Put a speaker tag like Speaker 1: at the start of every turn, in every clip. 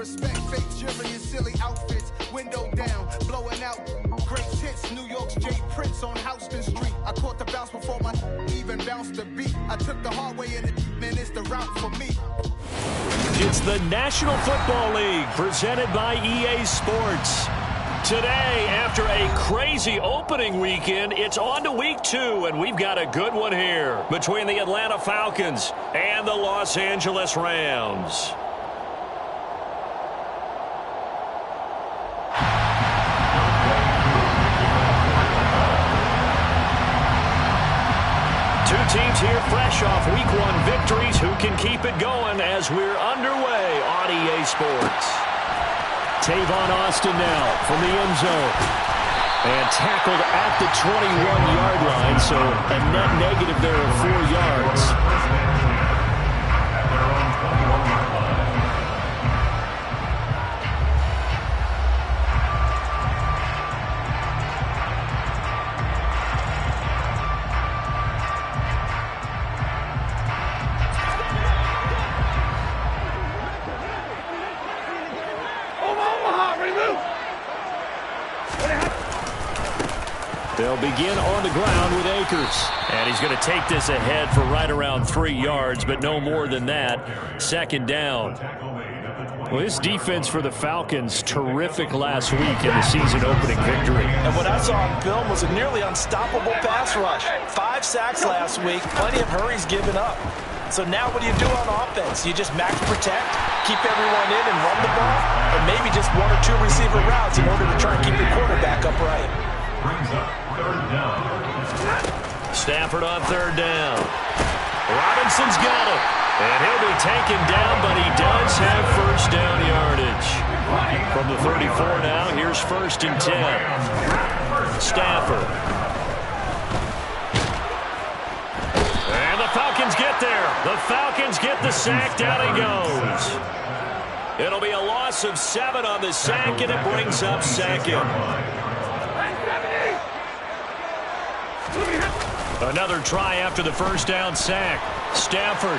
Speaker 1: respect fake jury and silly outfits. Window down, blowing out great hits. New York's Jay Prince on Houston Street. I caught the bounce before my even bounced the beat. I took the hard way and it's the route for me.
Speaker 2: It's the National Football League presented by EA Sports. Today, after a crazy opening weekend, it's on to week 2, and we've got a good one here between the Atlanta Falcons and the Los Angeles Rams. Two teams here fresh off week 1 victories. Who can keep it going as we're underway on EA Sports? Tavon Austin now from the end zone. And tackled at the 21-yard line, so a net negative there of 4 yards. They'll begin on the ground with Akers. And he's going to take this ahead for right around 3 yards, but no more than that. Second down. Well, this defense for the Falcons, terrific last week in the season-opening victory.
Speaker 3: And what I saw on film was a nearly unstoppable pass rush. 5 sacks last week, plenty of hurries given up. So now what do you do on offense? You just max protect, keep everyone in and run the ball, or maybe just 1 or 2 receiver routes in order to try and keep your quarterback upright.
Speaker 4: Brings up 3rd down.
Speaker 2: Stafford on 3rd down. Robinson's got it. And he'll be taken down, but he does have first down yardage. From the 34 now, here's 1st and 10. Stafford. And the Falcons get there. The Falcons get the sack. Down he goes. It'll be a loss of 7 on the sack, and it brings up 2nd. Another try after the first down sack. Stafford.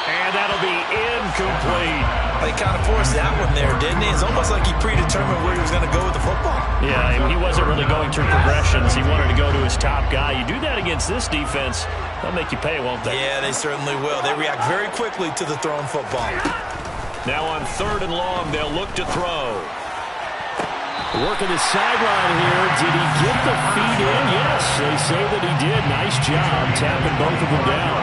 Speaker 2: And that'll be incomplete.
Speaker 3: He kind of forced that one there, didn't he? It's almost like he predetermined where he was going to go with the football.
Speaker 2: Yeah, he wasn't really going through progressions. He wanted to go to his top guy. You do that against this defense, they'll make you pay, won't they?
Speaker 3: Yeah, they certainly will. They react very quickly to the thrown football.
Speaker 2: Now on 3rd and long, they'll look to throw. Working the sideline here. Did he get the feet in? Yes, they say that he did. Nice job tapping both of them down.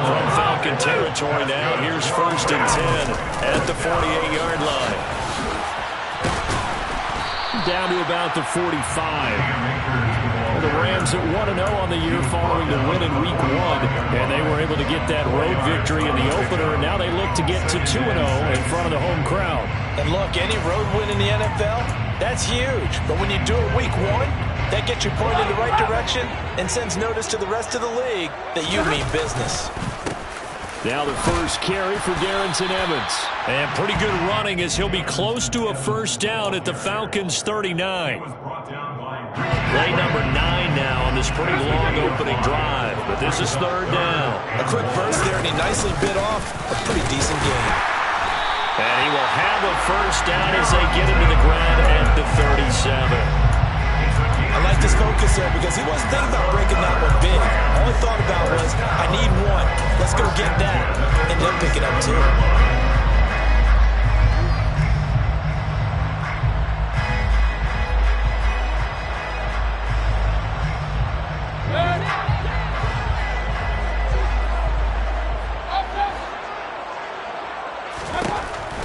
Speaker 2: From Falcon territory now, here's 1st and 10 at the 48-yard line. Down to about the 45. Well, the Rams at 1-0 on the year following the win in week 1, and they were able to get that road victory in the opener, and now they look to get to 2-0 in front of the home crowd.
Speaker 3: And look, any road win in the NFL, that's huge. But when you do it week 1, that gets you pointed in the right direction and sends notice to the rest of the league that you mean business.
Speaker 2: Now the first carry for Darrynton Evans. And pretty good running as he'll be close to a first down at the Falcons' 39. Play number 9 now on this pretty long opening drive. But this is 3rd down.
Speaker 3: A quick burst there, and he nicely bit off a pretty decent game.
Speaker 2: And he will have a first down as they get him to the ground at the 37.
Speaker 3: I like this focus there because he wasn't thinking about breaking that one big. All he thought about was, I need 1. Let's go get that. And they'll pick it up too.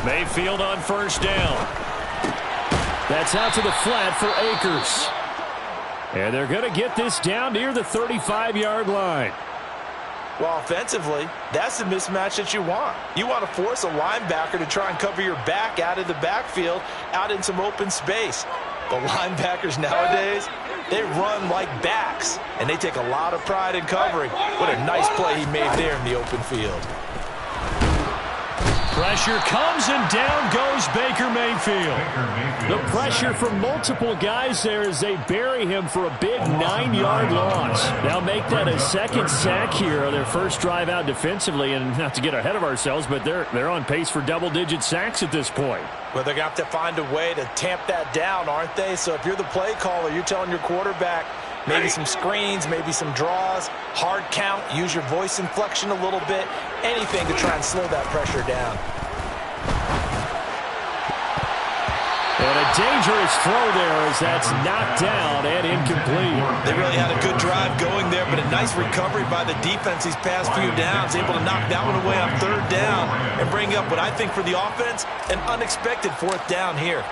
Speaker 2: Mayfield on first down. That's out to the flat for Akers. And they're going to get this down near the 35-yard line.
Speaker 3: Well, offensively, that's the mismatch that you want. You want to force a linebacker to try and cover your back out of the backfield, out in some open space. The linebackers nowadays, they run like backs, and they take a lot of pride in covering. What a nice play he made there in the open field.
Speaker 2: Pressure comes, and down goes Baker Mayfield. The pressure from multiple guys there as they bury him for a big 9-yard loss. Now make that a second sack here on their first drive out defensively. And not to get ahead of ourselves, but they're on pace for double-digit sacks at this point.
Speaker 3: Well, they're going to have to find a way to tamp that down, aren't they? So if you're the play caller, you're telling your quarterback, maybe some screens, maybe some draws, hard count, use your voice inflection a little bit, anything to try and slow that pressure down.
Speaker 2: And a dangerous throw there as that's knocked down and incomplete.
Speaker 3: They really had a good drive going there, but a nice recovery by the defense these past few downs, able to knock that one away on third down and bring up what I think for the offense, an unexpected fourth down here.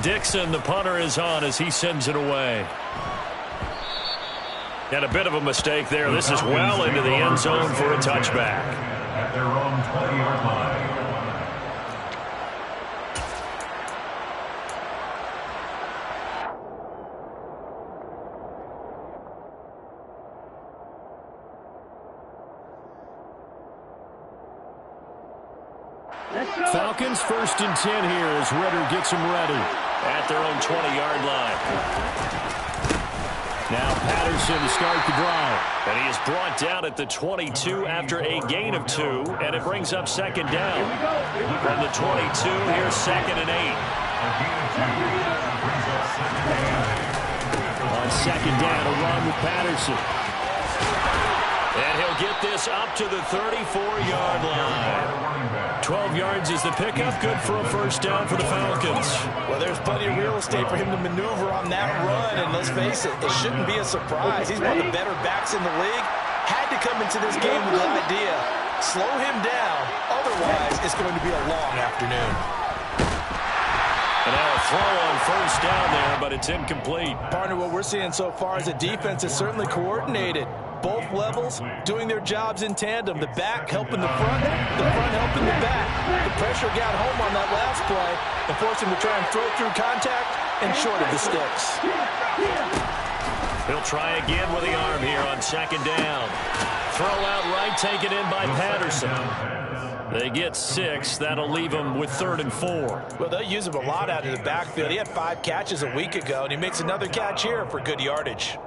Speaker 2: Dixon, the punter, is on as he sends it away. And a bit of a mistake there. This is well into the end zone for a touchback.
Speaker 4: At their own 20-yard line.
Speaker 2: Falcons 1st and 10 here as Ritter gets them ready at their own 20-yard line. Now Patterson to start the drive. And he is brought down at the 22 after a gain of 2, and it brings up second down. From the 22, here's 2nd and 8. On second down, a run with Patterson. And he'll get this up to the 34-yard line. 12 yards is the pickup. Good for a first down for the Falcons.
Speaker 3: Well, there's plenty of real estate for him to maneuver on that run. And let's face it, it shouldn't be a surprise. He's one of the better backs in the league. Had to come into this game with the idea, slow him down. Otherwise, it's going to be a long afternoon.
Speaker 2: And now a throw on first down there, but it's incomplete.
Speaker 3: Partner, what we're seeing so far is the defense is certainly coordinated. Both levels doing their jobs in tandem. The back helping the front helping the back. The pressure got home on that last play and forced him to try and throw through contact and short of the sticks.
Speaker 2: He'll try again with the arm here on second down. Throw out right, taken in by Patterson. They get 6. That'll leave him with 3rd and 4.
Speaker 3: Well, they'll use him a lot out of the backfield. He had 5 catches a week ago, and he makes another catch here for good yardage.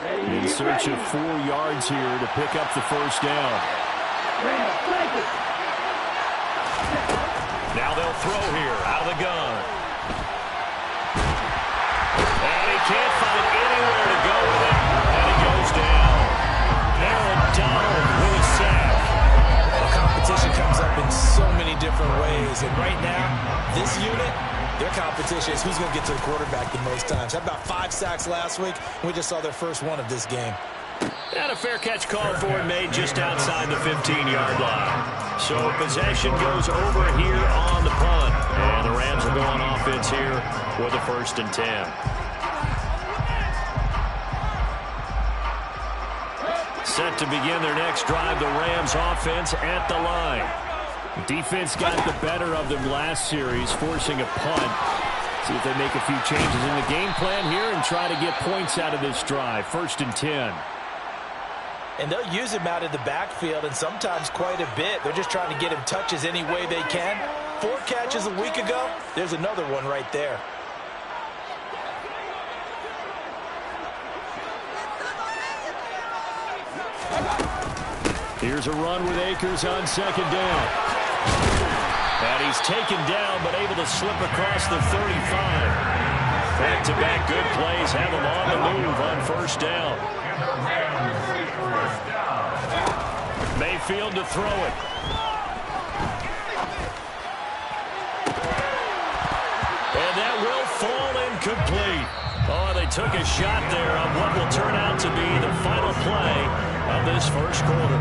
Speaker 2: In search of 4 yards here to pick up the first down. Now they'll throw here out of the gun. And he can't find anywhere to go with it. And he goes down. Aaron Donald with a sack.
Speaker 3: Well, competition comes up in so many different ways. And right now, this unit, their competition is who's going to get to the quarterback the most times. Had about 5 sacks last week, and we just saw their first one of this game.
Speaker 2: And a fair catch called for and made just outside the 15-yard line. So possession goes over here on the punt. And the Rams will go on offense here with a 1st and 10. Set to begin their next drive, the Rams offense at the line. Defense got the better of them last series, forcing a punt. See if they make a few changes in the game plan here and try to get points out of this drive. 1st and 10.
Speaker 3: And they'll use him out of the backfield, and sometimes quite a bit. They're just trying to get him touches any way they can. 4 catches a week ago. There's another one right there.
Speaker 2: Here's a run with Akers on second down. And he's taken down, but able to slip across the 35. Back-to-back good plays have him on the move on first down. Mayfield to throw it. And that will fall incomplete. Oh, they took a shot there on what will turn out to be the final play of this first quarter.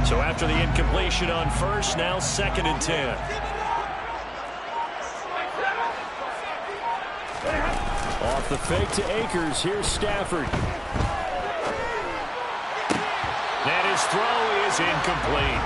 Speaker 2: So after the incompletion on first, now 2nd and 10. Off the fake to Akers. Here's Stafford. And his throw is incomplete.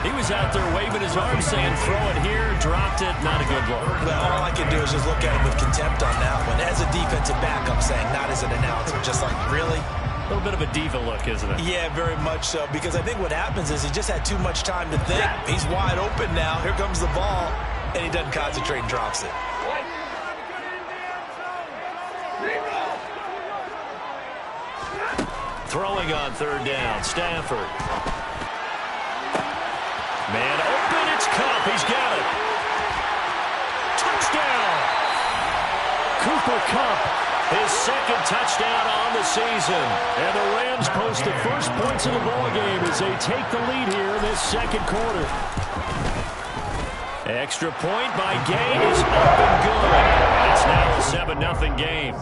Speaker 2: He was out there waving his arms saying, throw it here, dropped it, not a good look.
Speaker 3: Well, all I can do is just look at him with contempt on that one. As a defensive back, I'm saying, not as an announcer. Just like, really?
Speaker 2: A little bit of a diva look, isn't it?
Speaker 3: Yeah, very much so. Because I think what happens is he just had too much time to think. He's wide open now. Here comes the ball. And he doesn't concentrate and drops it.
Speaker 2: Throwing on 3rd down, Stafford. Man open, it's Kupp. He's got it. Touchdown! Cooper Kupp, his 2nd touchdown on the season. And the Rams post the first points of the ballgame as they take the lead here in this 2nd quarter. Extra point by Gay is up and good. And it's now a 7-0 game.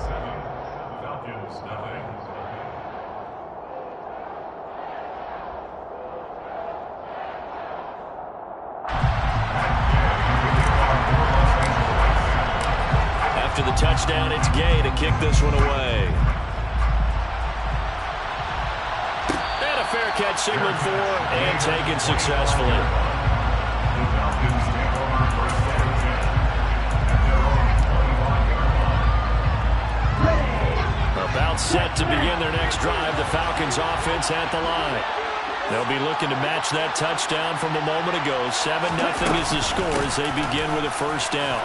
Speaker 2: After the touchdown, it's Gay to kick this one away. And a fair catch signaled for and taken successfully. About set to begin their next drive, the Falcons offense at the line. They'll be looking to match that touchdown from a moment ago. 7-0 is the score as they begin with a first down.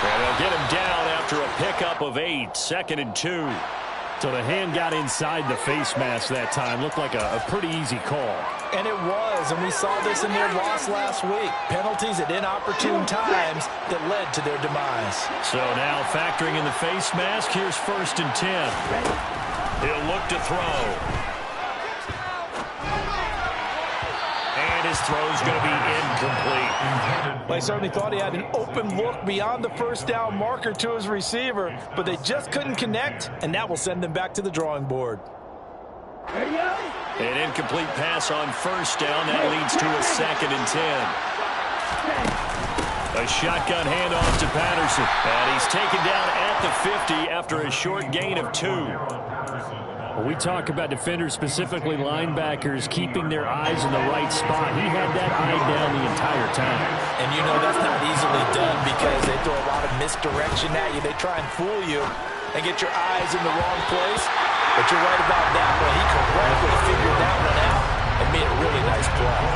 Speaker 2: And they'll get him down after a pickup of 8, 2nd and 2. So the hand got inside the face mask that time. Looked like a pretty easy call.
Speaker 3: And it was, and we saw this in their loss last week. Penalties at inopportune times that led to their demise. So
Speaker 2: now factoring in the face mask, here's 1st and 10. He'll look to throw. And his throw's going to be incomplete.
Speaker 3: They certainly thought he had an open look beyond the first down marker to his receiver, but they just couldn't connect, and that will send them back to the drawing board.
Speaker 2: An incomplete pass on first down. That leads to a 2nd and 10. A shotgun handoff to Patterson. And he's taken down at the 50 after a short gain of 2.
Speaker 5: When we talk about defenders, specifically linebackers, keeping their eyes in the right spot. He had that eye down the entire time.
Speaker 3: And you know that's not easily done because they throw a lot of misdirection at you. They try and fool you and get your eyes in the wrong place. But you're right about that one. He correctly figured that one out and made a really nice play.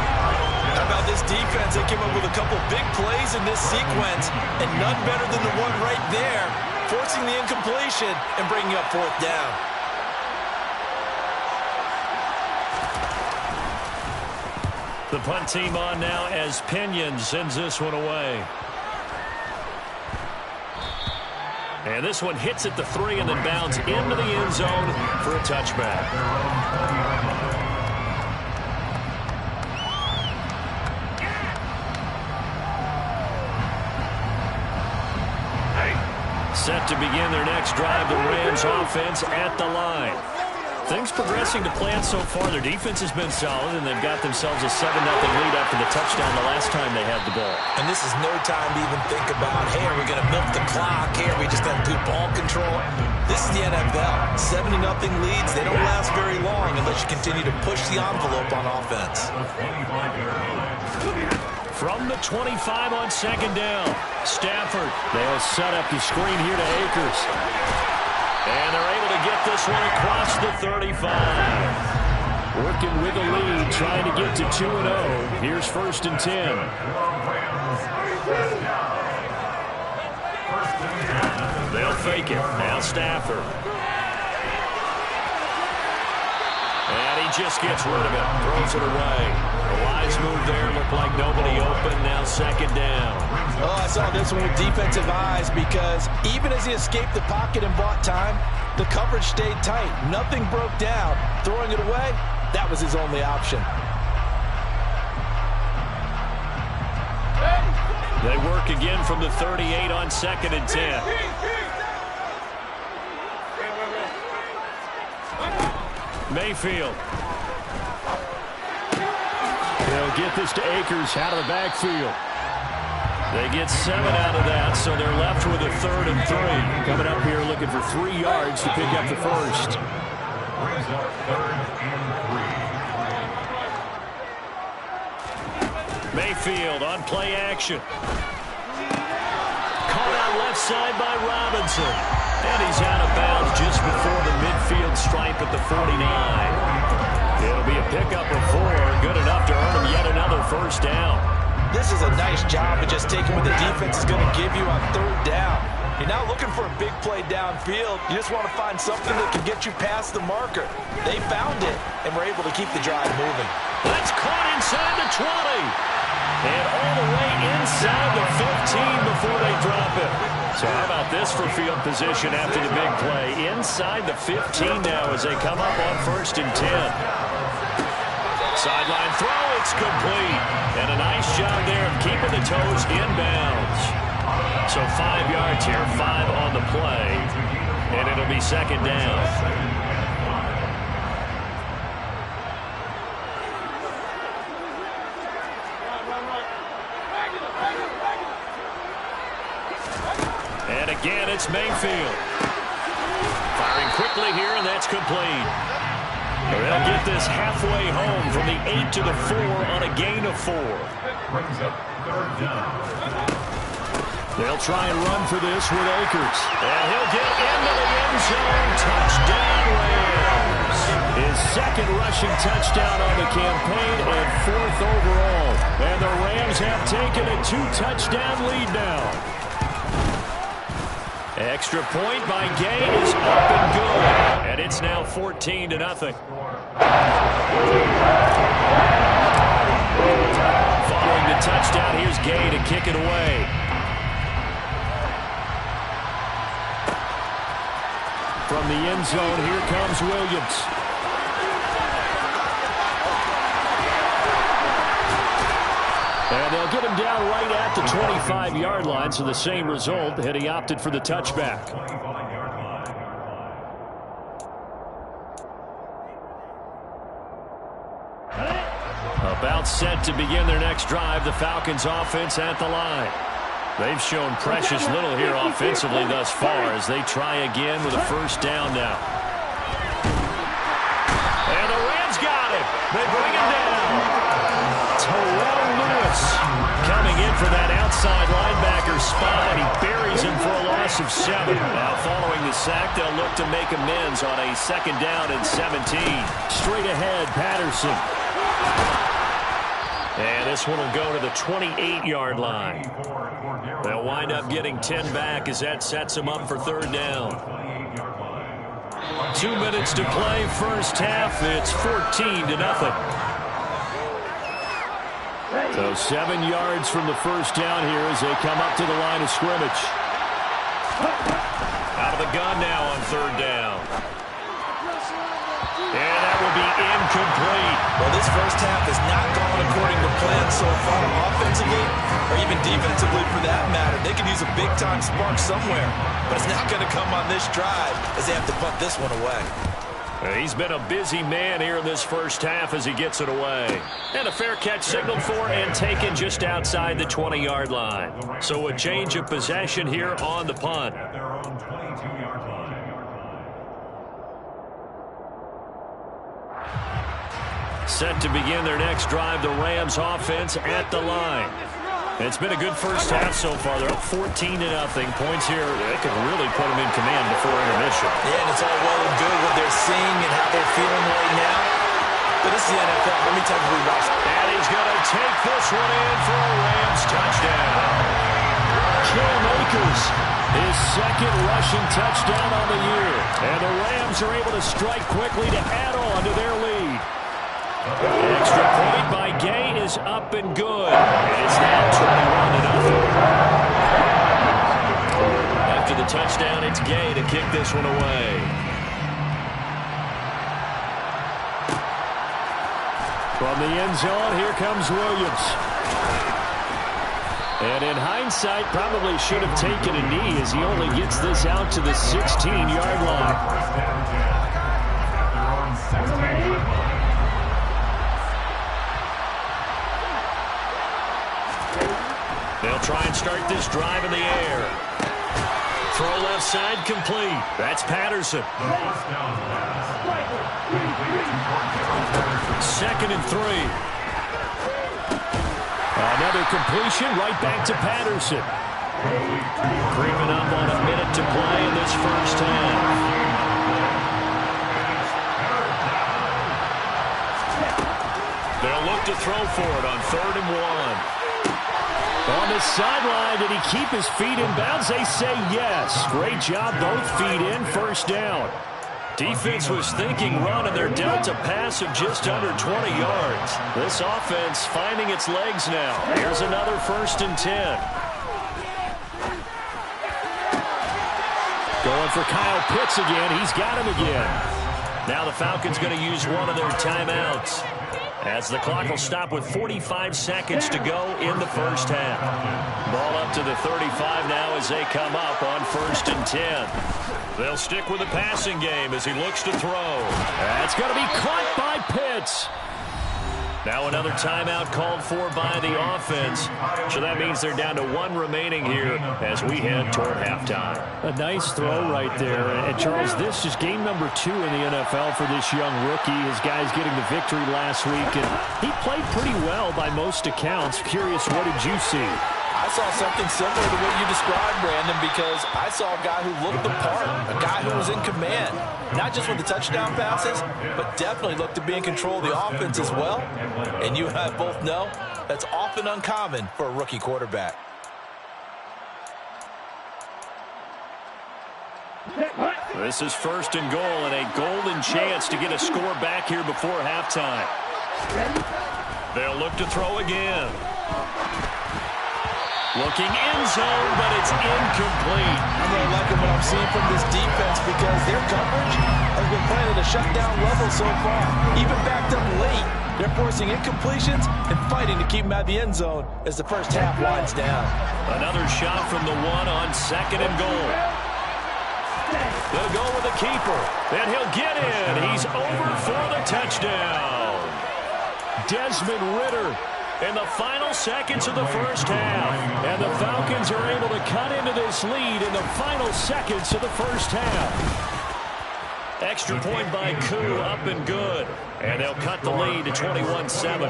Speaker 3: How about this defense? They came up with a couple big plays in this sequence, and none better than the one right there, forcing the incompletion and bringing up 4th down.
Speaker 2: The punt team on now as Pinion sends this one away. And this one hits at the 3 and then bounds into the end zone for a touchback. Set to begin their next drive, the Rams offense at the line. Things progressing to plan so far. Their defense has been solid, and they've got themselves a 7-0 lead after the touchdown the last time they had the ball.
Speaker 3: And this is no time to even think about, hey, are we going to milk the clock? Hey, are we just going to do ball control? This is the NFL. 70-0 leads, they don't last very long unless you continue to push the envelope on offense.
Speaker 2: From the 25 on 2nd down, Stafford. They'll set up the screen here to Akers. And they're able to get this one across the 35. Working with a lead, trying to get to 2-0. Here's 1st and 10. They'll fake it. Now Stafford. And he just gets rid of it. Throws it away. A wise move there. Looked like nobody open. Now 2nd down.
Speaker 3: Oh, I saw this one with defensive eyes because even as he escaped the pocket and bought time, the coverage stayed tight. Nothing broke down. Throwing it away, that was his only option.
Speaker 2: They work again from the 38 on 2nd and 10. Mayfield.
Speaker 5: They'll get this to Akers out of the backfield. They get 7 out of that, so they're left with a 3rd and 3. Coming up here looking for 3 yards to pick up the first.
Speaker 4: Brings up 3rd and 3.
Speaker 2: Mayfield on play action. Caught out left side by Robinson. And he's out of bounds just before the midfield stripe at the 49. It'll be a pickup of 4. Good enough to earn him yet another first down.
Speaker 3: This is a nice job of just taking what the defense is going to give you on 3rd down. You're not looking for a big play downfield. You just want to find something that can get you past the marker. They found it and were able to keep the drive moving.
Speaker 2: That's caught inside the 20. And all the way inside the 15 before they drop it. So how about this for field position after the big play? Inside the 15 now as they come up on 1st and 10. Sideline throw, it's complete. And a nice job there of keeping the toes inbounds. So 5 yards here, 5 on the play. And it'll be 2nd down. And again, it's Mayfield. Firing quickly here, and that's complete. They'll get this halfway home from the 8 to the 4 on a gain of 4.
Speaker 4: Brings up 3rd down.
Speaker 2: They'll try and run for this with Akers. And he'll get into the end zone. Touchdown, Rams. His 2nd rushing touchdown on the campaign and 4th overall. And the Rams have taken a 2-touchdown lead now. Extra point by Gay is up and good. And it's now 14-0. Following the touchdown, here's Gay to kick it away. From the end zone, here comes Williams. And they'll get him down right at the 25-yard line, so the same result, had he opted for the touchback. About set to begin their next drive, the Falcons offense at the line. They've shown precious little here offensively thus far as they try again with a first down now. And the Rams got it. They bring him down. Terrell Lewis coming in for that outside linebacker spot, and he buries him for a loss of 7. Now following the sack, they'll look to make amends on a 2nd down and 17. Straight ahead, Patterson. And this one will go to the 28-yard line. They'll wind up getting 10 back as that sets them up for 3rd down. 2 minutes to play, first half. It's 14-0. So 7 yards from the first down here as they come up to the line of scrimmage. Out of the gun now on 3rd down. And that will be incomplete.
Speaker 3: Well, this first half has not gone according to plan so far offensively or even defensively for that matter. They could use a big-time spark somewhere, but it's not going to come on this drive as they have to punt this one away.
Speaker 2: He's been a busy man here in this first half as he gets it away. And a fair catch signaled for and taken just outside the 20-yard line. So a change of possession here on the punt.
Speaker 4: At their own 22-yard line.
Speaker 2: Set to begin their next drive, the Rams offense at the line. It's been a good first half so far. They're up 14-0. Points here, they could really put them in command before intermission.
Speaker 3: Yeah, and it's all well and good what they're seeing and how they're feeling right now. But this is the NFL. Let me tell you, we watch.
Speaker 2: And he's going to take this one in for a Rams touchdown. Cam Akers, his 2nd rushing touchdown on the year. And the Rams are able to strike quickly to add on to their lead. Extra point by Gay is up and good. And it's now 21-0. After the touchdown, it's Gay to kick this one away. From the end zone, here comes Williams. And in hindsight, probably should have taken a knee as he only gets this out to the 16-yard line. They'll try and start this drive in the air. Throw left side complete. That's Patterson. 2nd and 3. Another completion right back to Patterson. Creeping up on a minute to play in this first half. They'll look to throw for it on 3rd and 1. On the sideline, did he keep his feet in bounds? They say yes. Great job, both feet in, first down. Defense was thinking run, and they're dealt a pass of just under 20 yards. This offense finding its legs now. Here's another 1st and 10. Going for Kyle Pitts again. He's got him again. Now the Falcons going to use one of their timeouts, as the clock will stop with 45 seconds to go in the first half. Ball up to the 35 now as they come up on 1st and 10. They'll stick with the passing game as he looks to throw. That's going to be caught by Pitts. Now another timeout called for by the offense. So that means they're down to 1 remaining here as we head toward halftime.
Speaker 5: A nice throw right there. And Charles, this is game number 2 in the NFL for this young rookie. His guys getting the victory last week, and he played pretty well by most accounts. Curious, what did you see?
Speaker 3: I saw something similar to what you described, Brandon, because I saw a guy who looked the part, a guy who was in command, not just with the touchdown passes, but definitely looked to be in control of the offense as well. And you and I both know that's often uncommon for a rookie quarterback.
Speaker 2: This is 1st and goal, and a golden chance to get a score back here before halftime. They'll look to throw again. Looking end zone, but it's incomplete.
Speaker 3: I'm really liking what I'm seeing from this defense because their coverage has been playing at a shutdown level so far. Even backed up late, they're forcing incompletions and fighting to keep them out of the end zone as the first half winds down.
Speaker 2: Another shot from the 1 on 2nd and goal. They'll go with the keeper, and he'll get in. He's over for the touchdown. Desmond Ridder in the final seconds of the first half. And the Falcons are able to cut into this lead in the final seconds of the first half. Extra point by Koo, up and good. And they'll cut the lead to 21-7.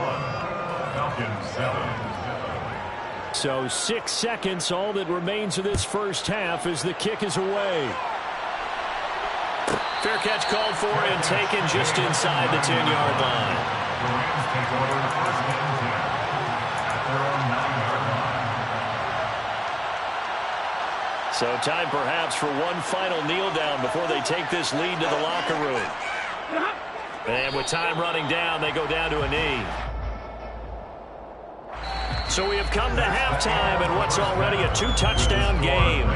Speaker 2: So 6 seconds, all that remains of this first half as the kick is away. Fair catch called for and taken just inside the 10-yard line. So time perhaps for one final kneel down before they take this lead to the locker room. And with time running down, they go down to a knee. So we have come to halftime in what's already a 2-touchdown game.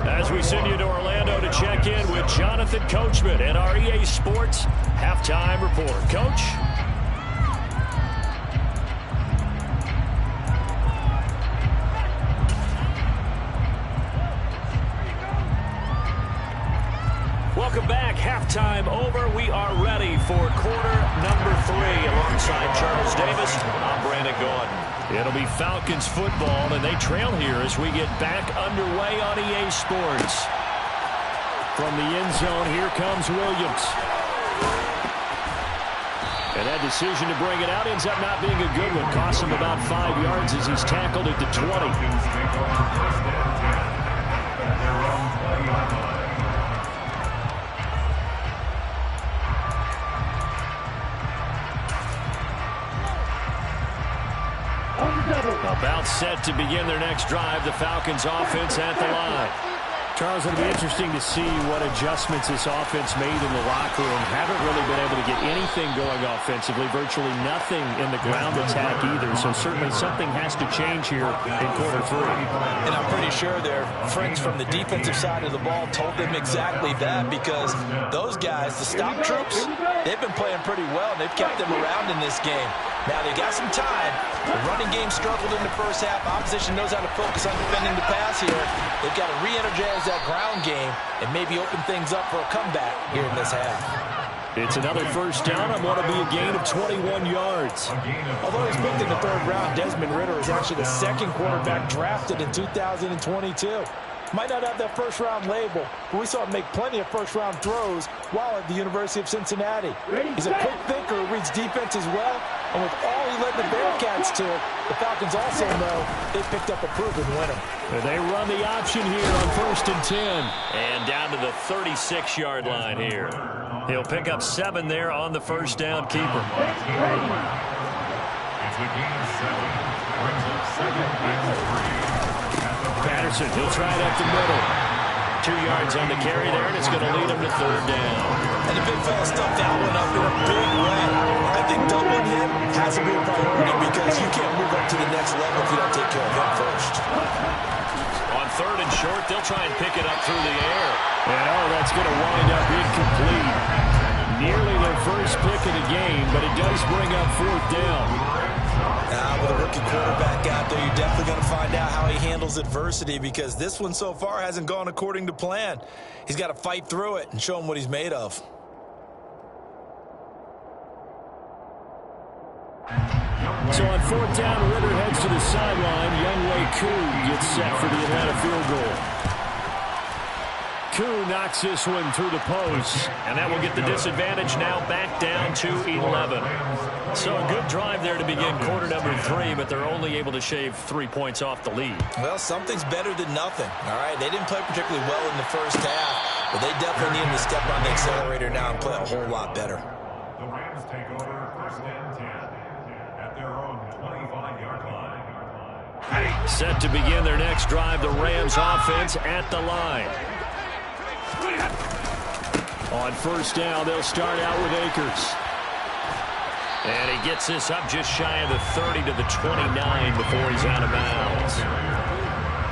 Speaker 2: As we send you to Orlando to check in with Jonathan Coachman at our EA Sports Halftime Report. Coach? Welcome back. Halftime over. We are ready for quarter number 3. Alongside Charles Davis, I'm Brandon Gordon. It'll be Falcons football, and they trail here as we get back underway on EA Sports. From the end zone, here comes Williams. And that decision to bring it out ends up not being a good one. Costs him about 5 yards as he's tackled at the 20. About set to begin their next drive, the Falcons offense at the line.
Speaker 5: Charles, it'll be interesting to see what adjustments this offense made in the locker room. Haven't really been able to get anything going offensively, virtually nothing in the ground attack either. So certainly something has to change here in quarter 3.
Speaker 3: And I'm pretty sure their friends from the defensive side of the ball told them exactly that, because those guys, the stop troops, they've been playing pretty well, and they've kept them around in this game. Now they got some time. The running game struggled in the first half. Opposition knows how to focus on defending the pass here. They've got to re-energize that ground game and maybe open things up for a comeback here in this half.
Speaker 5: It's another first down on what will be a gain of 21 yards.
Speaker 3: Although he's picked in the 3rd round, Desmond Ridder is actually the 2nd quarterback drafted in 2022. Might not have that first-round label, but we saw him make plenty of first-round throws while at the University of Cincinnati. He's a quick thinker who reads defense as well, and with all he led the Bearcats to, the Falcons also know they picked up a proven winner.
Speaker 5: They run the option here on 1st and 10. And down to the 36-yard line here. He'll pick up 7 there on the first down keeper.
Speaker 4: It's a gain of 7. Brings up 2nd and 3.
Speaker 5: Patterson, he'll try it up the middle. 2 yards on the carry there, and it's going to lead him to 3rd down.
Speaker 3: And the big fella stuffed that one up in a big way. I think doubling him has to be a priority because you can't move up to the next level if you don't take care of him first.
Speaker 5: On 3rd and short, they'll try and pick it up through the air. And that's going to wind up incomplete. Nearly their first pick of the game, but it does bring up 4th down.
Speaker 3: With a rookie quarterback out there, you're definitely going to find out how he handles adversity because this one so far hasn't gone according to plan. He's got to fight through it and show him what he's made of.
Speaker 5: So on 4th down, Ridder heads to the sideline. Younghoe Koo gets set for the Atlanta field goal. Koo knocks this one through the post, and that will get the disadvantage now back down to 11. So a good drive there to begin quarter number 3, but they're only able to shave 3 points off the lead.
Speaker 3: Well, something's better than nothing, all right? They didn't play particularly well in the first half, but they definitely need to step on the accelerator now and play a whole lot better.
Speaker 4: The Rams take over 1st and 10 at their own 25-yard line.
Speaker 5: Set to begin their next drive, the Rams offense at the line. On 1st down, they'll start out with Akers. And he gets this up just shy of the 30 to the 29 before he's out of bounds.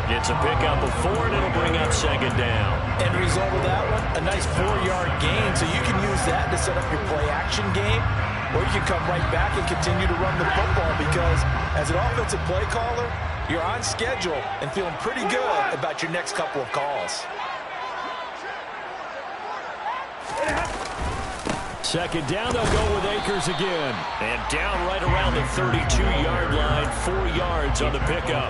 Speaker 5: Gets a pickup of 4, and it'll bring up 2nd down.
Speaker 3: End result of that one, a nice 4-yard gain, so you can use that to set up your play-action game, or you can come right back and continue to run the football because as an offensive play caller, you're on schedule and feeling pretty good about your next couple of calls.
Speaker 5: 2nd down, they'll go with Akers again. And down right around the 32-yard line, 4 yards on the pickup.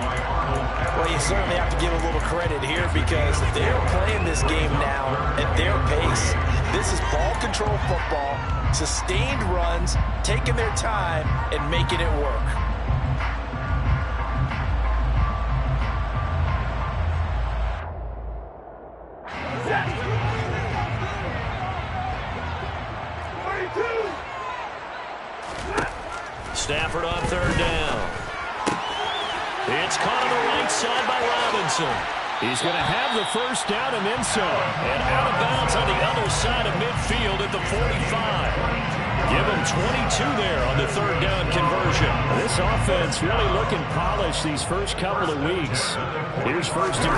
Speaker 3: Well, you certainly have to give a little credit here because they're playing this game now at their pace. This is ball control football, sustained runs, taking their time, and making it work.
Speaker 5: Stafford on 3rd down. It's caught on the right side by Robinson. He's going to have the first down and then some. And out of bounds on the other side of midfield at the 45. Give him 22 there on the 3rd down conversion. This offense really looking polished these first couple of weeks. Here's 1st and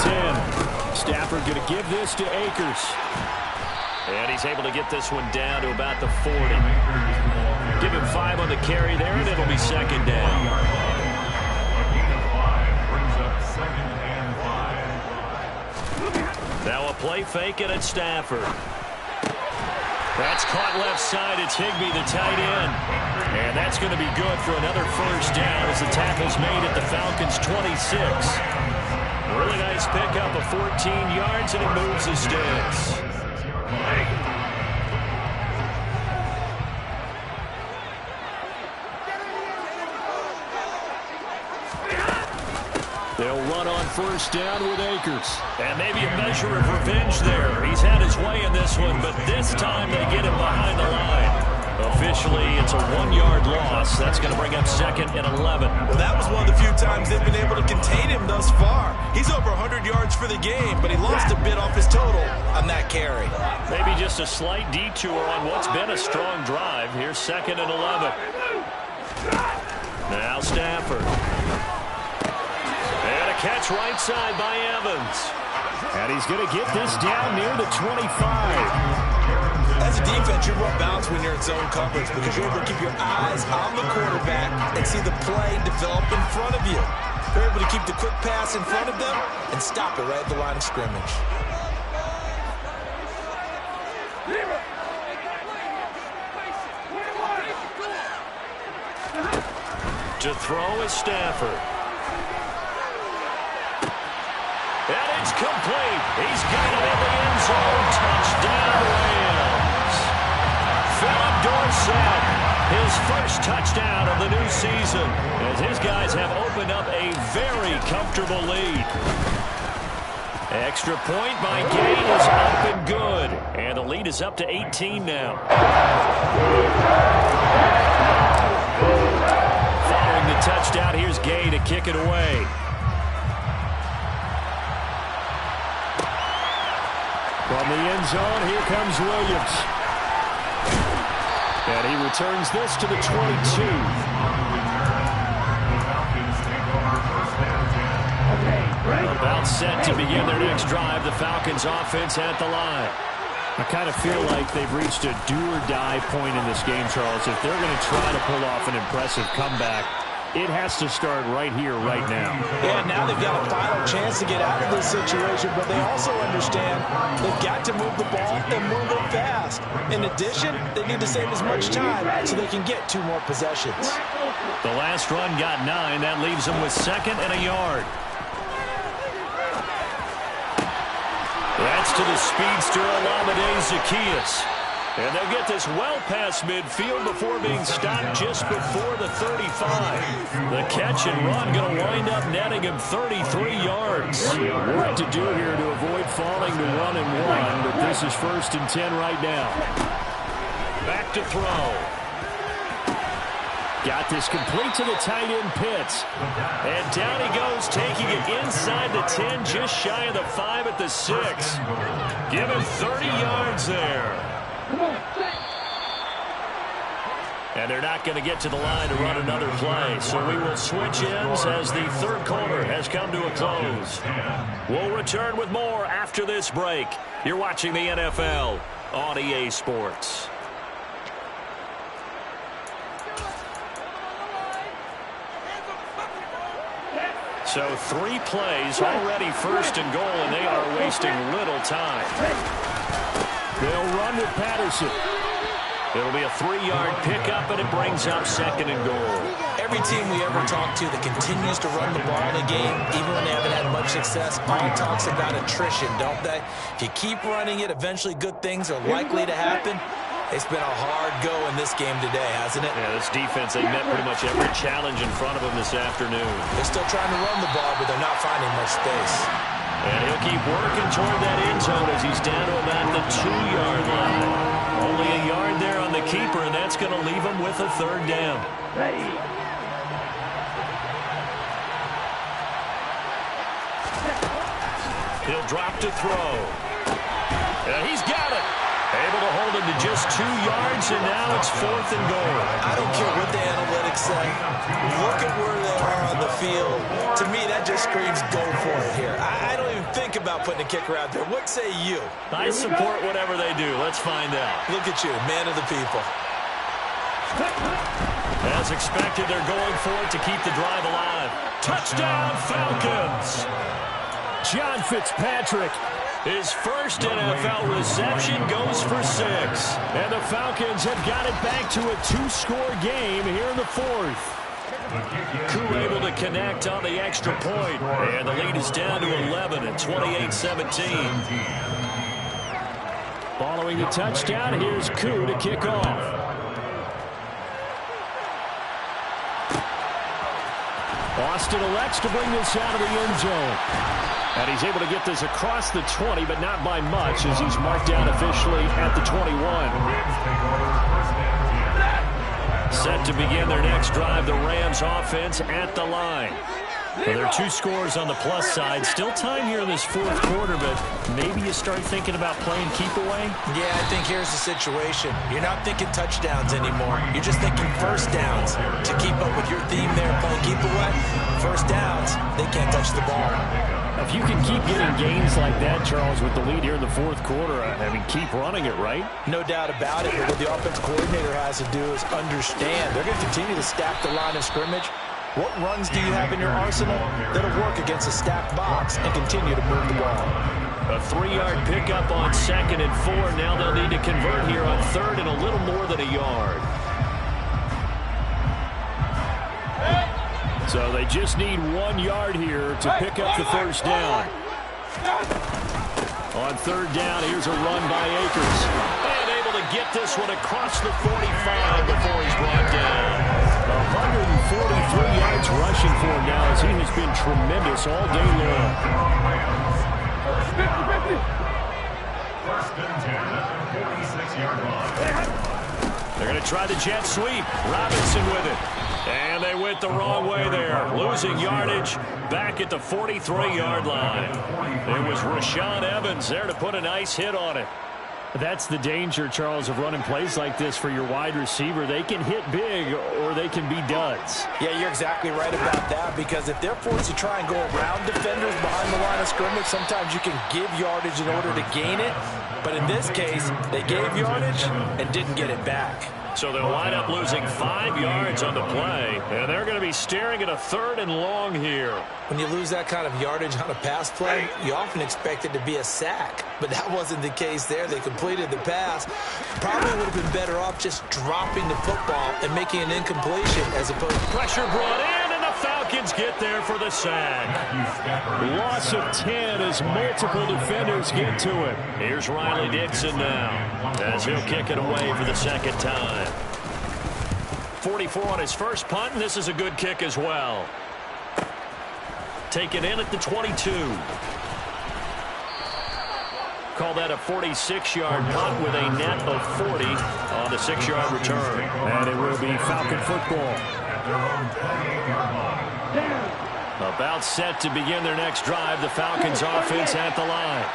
Speaker 5: 10. Stafford going to give this to Akers. And he's able to get this one down to about the 40. Give him 5 on the carry there, and it'll be 2nd down. Now a play fake, and it's Stafford. That's caught left side. It's Higbee, the tight end. And that's going to be good for another first down as the tackle's made at the Falcons' 26. Really nice pickup of 14 yards, and it moves the sticks. They'll run on 1st down with Akers. And maybe a measure of revenge there. He's had his way in this one, but this time they get him behind the line. Officially, it's a 1-yard loss. That's going to bring up 2nd and 11.
Speaker 3: Well, that was one of the few times they've been able to contain him thus far. He's over 100 yards for the game, but he lost a bit off his total on that carry.
Speaker 5: Maybe just a slight detour on what's been a strong drive. Here's 2nd and 11. Now Stafford. And a catch right side by Evans. And he's going to get this down near the 25.
Speaker 3: As a defense, you're more balanced when you're in zone coverage because you're able to keep your eyes on the quarterback and see the play develop in front of you. You're able to keep the quick pass in front of them and stop it right at the line of scrimmage.
Speaker 2: To throw is Stafford. And it's complete. He's got it in the end zone. Touchdown, Rams. Philip Dorsett, his first touchdown of the new season, as his guys have opened up a very comfortable lead. Extra point by Gay is up and good. And the lead is up to 18 now. Following the touchdown, here's Gay to kick it away. From the end zone, here comes Williams. And he returns this to the 22. About set to begin their next drive. The Falcons offense at the line. I kind of feel like they've reached a do-or-die point in this game, Charles. If they're going to try to pull off an impressive comeback, it has to start right here, right now.
Speaker 3: Yeah, now they've got a final chance to get out of this situation, but they also understand they've got to move the ball and move it fast. In addition, they need to save as much time so they can get 2 more possessions.
Speaker 2: The last run got 9. That leaves them with 2nd and a yard. That's to the speedster Olamide Zaccheaus. And they'll get this well past midfield before being stopped just before the 35. The catch and run going to wind up netting him 33 yards. Work to do here to avoid falling to 1-and-1, but this is 1st and 10 right now. Back to throw. Got this complete to the tight end Pitts. And down he goes, taking it inside the 10, just shy of the 5 at the 6. Give him 30 yards there. And they're not going to get to the line to run another play. So we will switch ends as the 3rd quarter has come to a close. We'll return with more after this break. You're watching the NFL on EA Sports. So 3 plays, already 1st and goal, and they are wasting little time. They'll run with Patterson. It'll be a 3-yard pickup, and it brings up 2nd and goal.
Speaker 3: Every team we ever talk to that continues to run the ball in a game, even when they haven't had much success, all talks about attrition, don't they? If you keep running it, eventually good things are likely to happen. It's been a hard go in this game today, hasn't it?
Speaker 2: Yeah, this defense, they met pretty much every challenge in front of them this afternoon.
Speaker 3: They're still trying to run the ball, but they're not finding much space.
Speaker 2: And he'll keep working toward that end zone as he's down to about the 2-yard line. Only a yard there on the keeper, and that's going to leave him with a 3rd down. He'll drop to throw. And he's got it. Able to hold him to just 2 yards, and now it's 4th and goal.
Speaker 3: I don't care what the analytics say. Look at where they are on the field. To me, that just screams go for it here. I don't even think about putting a kicker out there. What say you?
Speaker 2: I support whatever they do. Let's find out.
Speaker 3: Look at you, man of the people.
Speaker 2: As expected, they're going for it to keep the drive alive. Touchdown, Falcons! John Fitzpatrick. His first NFL reception goes for 6. And the Falcons have got it back to a 2-score game here in the 4th. Koo able to connect on the extra point. And the lead is down to 11 at 28-17. Following the touchdown, here's Koo to kick off. Austin elects to bring this out of the end zone. And he's able to get this across the 20, but not by much, as he's marked down officially at the 21. Set to begin their next drive, the Rams offense at the line. Well, there are 2 scores on the plus side. Still time here in this 4th quarter, but maybe you start thinking about playing keep away?
Speaker 3: Yeah, I think here's the situation. You're not thinking touchdowns anymore. You're just thinking 1st downs. To keep up with your theme there, playing keep away, 1st downs, they can't touch the ball.
Speaker 2: If you can keep getting gains like that, Charles, with the lead here in the 4th quarter, I mean, keep running it, right?
Speaker 3: No doubt about it. But what the offense coordinator has to do is understand. They're going to continue to stack the line of scrimmage. What runs do you have in your arsenal that'll work against a stacked box and continue to move the ball?
Speaker 2: A 3-yard pickup on 2nd and 4. Now they'll need to convert here on 3rd and a little more than a yard.
Speaker 5: So they just need 1 yard here to pick up the first down. On third down, here's a run by Akers. And able to get this one across the 45 before he's brought down. 143 yards rushing for him now as he has been tremendous all day long.
Speaker 4: First and 10 at the 46-yard line.
Speaker 5: They're going to try the jet sweep. Robinson with it. And they went the wrong way there. Losing yardage back at the 43-yard line. It was Rashaan Evans there to put a nice hit on it. That's the danger, Charles, of running plays like this for your wide receiver. They can hit big or they can be duds.
Speaker 3: Yeah, you're exactly right about that, because if they're forced to try and go around defenders behind the line of scrimmage, sometimes you can give yardage in order to gain it. But in this case, they gave yardage and didn't get it back.
Speaker 5: So they'll wind up losing 5 yards on the play, and they're going to be staring at a 3rd and long here.
Speaker 3: When you lose that kind of yardage on a pass play, you often expect it to be a sack. But that wasn't the case there. They completed the pass. Probably would have been better off just dropping the football and making an incompletion as opposed to...
Speaker 5: Pressure brought in, and the Falcons get there for the sack. Loss of 10 as multiple defenders get to it. Here's Riley Dixon now as he'll kick it away for the second time. 44 on his first punt, and this is a good kick as well. Taken in at the 22. Call that a 46-yard punt with a net of 40 on the 6-yard return. And it will be Falcon football. About set to begin their next drive, the Falcons offense at the line.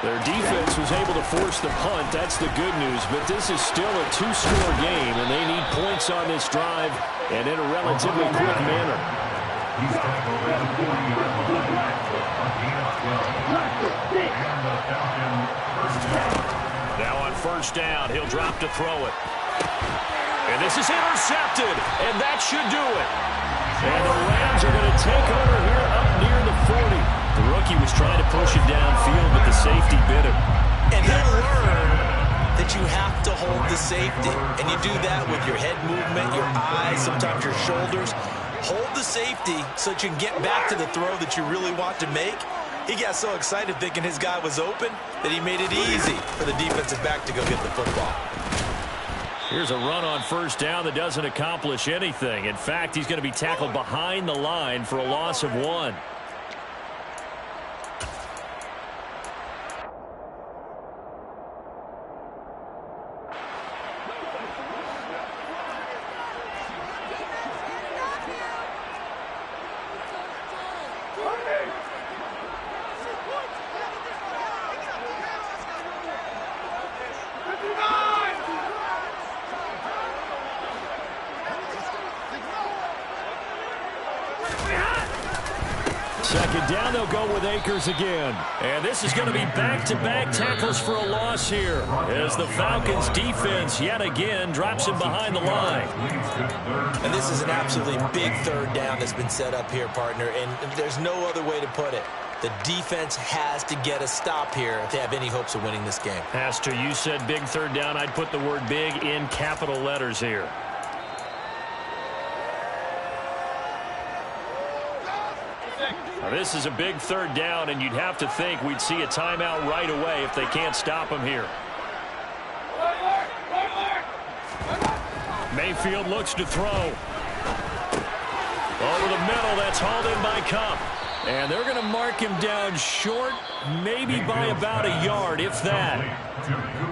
Speaker 5: Their defense was able to force the punt. That's the good news. But this is still a 2-score game, and they need points on this drive and in a relatively quick manner.
Speaker 4: He's tackled at the 40-yard line for a gain of 12. And the Falcon first down.
Speaker 5: Now on first down, he'll drop to throw it. And this is intercepted, and that should do it. And the Rams are going to take over here up near the 40. The rookie was trying to push it downfield, but the safety bit him.
Speaker 3: And he'll learn that you have to hold the safety. And you do that with your head movement, your eyes, sometimes your shoulders. Hold the safety so that you can get back to the throw that you really want to make. He got so excited thinking his guy was open that he made it easy for the defensive back to go get the football.
Speaker 5: Here's a run on first down that doesn't accomplish anything. In fact, he's going to be tackled behind the line for a loss of 1. Second down, they'll go with Akers again. And this is going to be back-to-back tackles for a loss here as the Falcons defense yet again drops him behind the line.
Speaker 3: And this is an absolutely big third down that's been set up here, partner, and there's no other way to put it. The defense has to get a stop here if they have any hopes of winning this game.
Speaker 5: Pastor, you said big third down. I'd put the word big in capital letters here. Now, this is a big third down, and you'd have to think we'd see a timeout right away if they can't stop him here. Mayfield looks to throw. Over the middle, that's hauled in by Kupp. And they're going to mark him down short, maybe by about a yard, if that.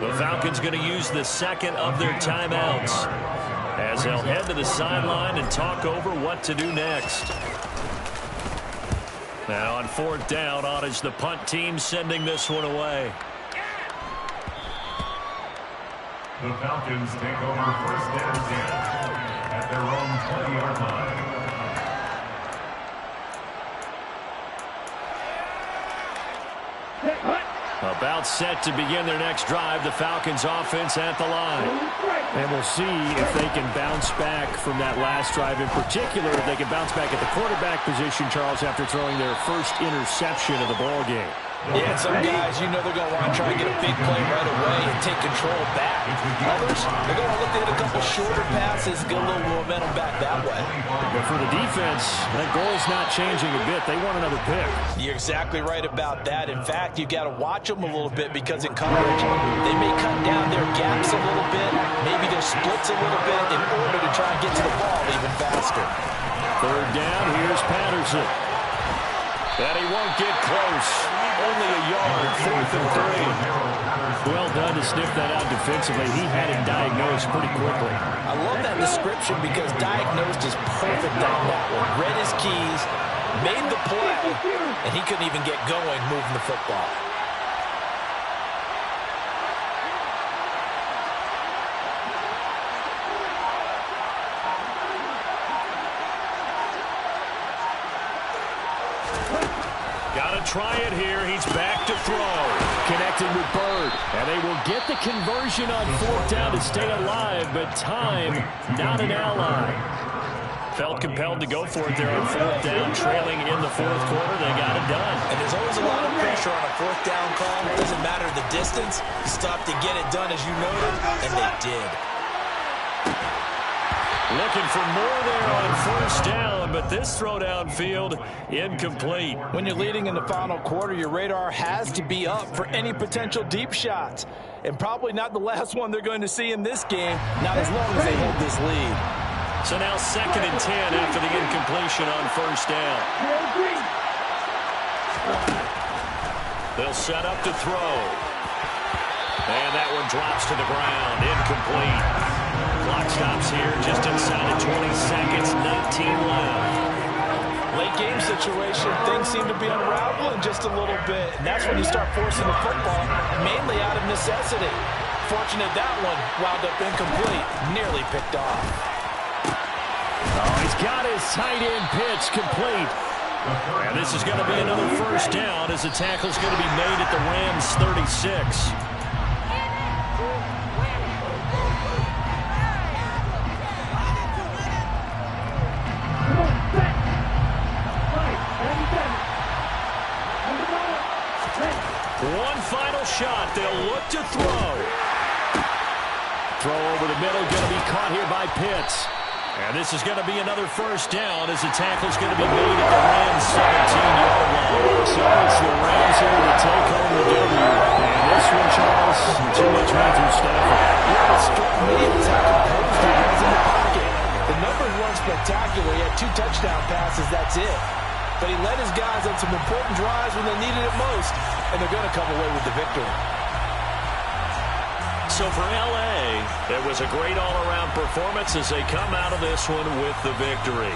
Speaker 5: The Falcons going to use the second of their timeouts as they'll head to the sideline and talk over what to do next. Now on fourth down, on is the punt team sending this one away.
Speaker 4: The Falcons take over first and 10 at their own 20-yard line.
Speaker 5: About set to begin their next drive, the Falcons offense at the line. And we'll see if they can bounce back from that last drive. In particular, if they can bounce back at the quarterback position, Charles, after throwing their first interception of the ball game.
Speaker 3: Yeah, some guys, you know they're going to want to try and get a big play right away and take control back. Others, they're going to look to hit a couple shorter passes, get a little momentum back that way.
Speaker 5: But for the defense, that goal's not changing a bit. They want another pick.
Speaker 3: You're exactly right about that. In fact, you've got to watch them a little bit because in coverage, they may cut down their gaps a little bit, maybe their splits a little bit in order to try and get to the ball even faster.
Speaker 5: Third down, here's Patterson.
Speaker 2: And he won't get close. Only a yard, 4th and 3.
Speaker 5: Well done to sniff that out defensively. He had it diagnosed pretty quickly.
Speaker 3: I love that description because diagnosed is perfect on that one. Read his keys, made the play, and he couldn't even get going moving the football.
Speaker 2: Try it here. He's back to throw.
Speaker 5: Connecting with Bird. And they will get the conversion on 4th down to stay alive, but time, not an ally. Felt compelled to go for it there on 4th down, trailing in the 4th quarter. They got it done.
Speaker 3: And there's always a lot of pressure on a 4th down call. It doesn't matter the distance. You stop to get it done, as you noted, and they did.
Speaker 2: Looking for more there on 1st down, but this throw downfield incomplete.
Speaker 3: When you're leading in the final quarter, your radar has to be up for any potential deep shots. And probably not the last one they're going to see in this game, not as long as they hold this lead.
Speaker 2: So now 2nd and 10 after the incompletion on 1st down. They'll set up to throw. And that one drops to the ground, incomplete. Clock stops here just inside of 20 seconds, 19 left.
Speaker 3: Late game situation, things seem to be unraveling just a little bit, and that's when you start forcing the football, mainly out of necessity. Fortunate that one wound up incomplete, nearly picked off.
Speaker 5: Oh, he's got his tight end pitch complete.
Speaker 2: And this is going to be another 1st down as the tackle's going to be made at the Rams' 36. One final shot. They'll look to throw.
Speaker 5: Throw over the middle, going to be caught here by Pitts.
Speaker 2: And this is going to be another 1st down as the tackle's going to be made at the Rams' 17-yard line.
Speaker 5: So it's the Rams here to take home the W. And this one, Charles, too much Matthew Stafford.
Speaker 3: Yeah, it struck me as how composed he was in the pocket. The numbers weren't spectacular. He had 2 touchdown passes, that's it. But he led his guys on some important drives when they needed it most, and they're going to come away with the victory.
Speaker 2: So for L.A., it was a great all-around performance as they come out of this one with the victory.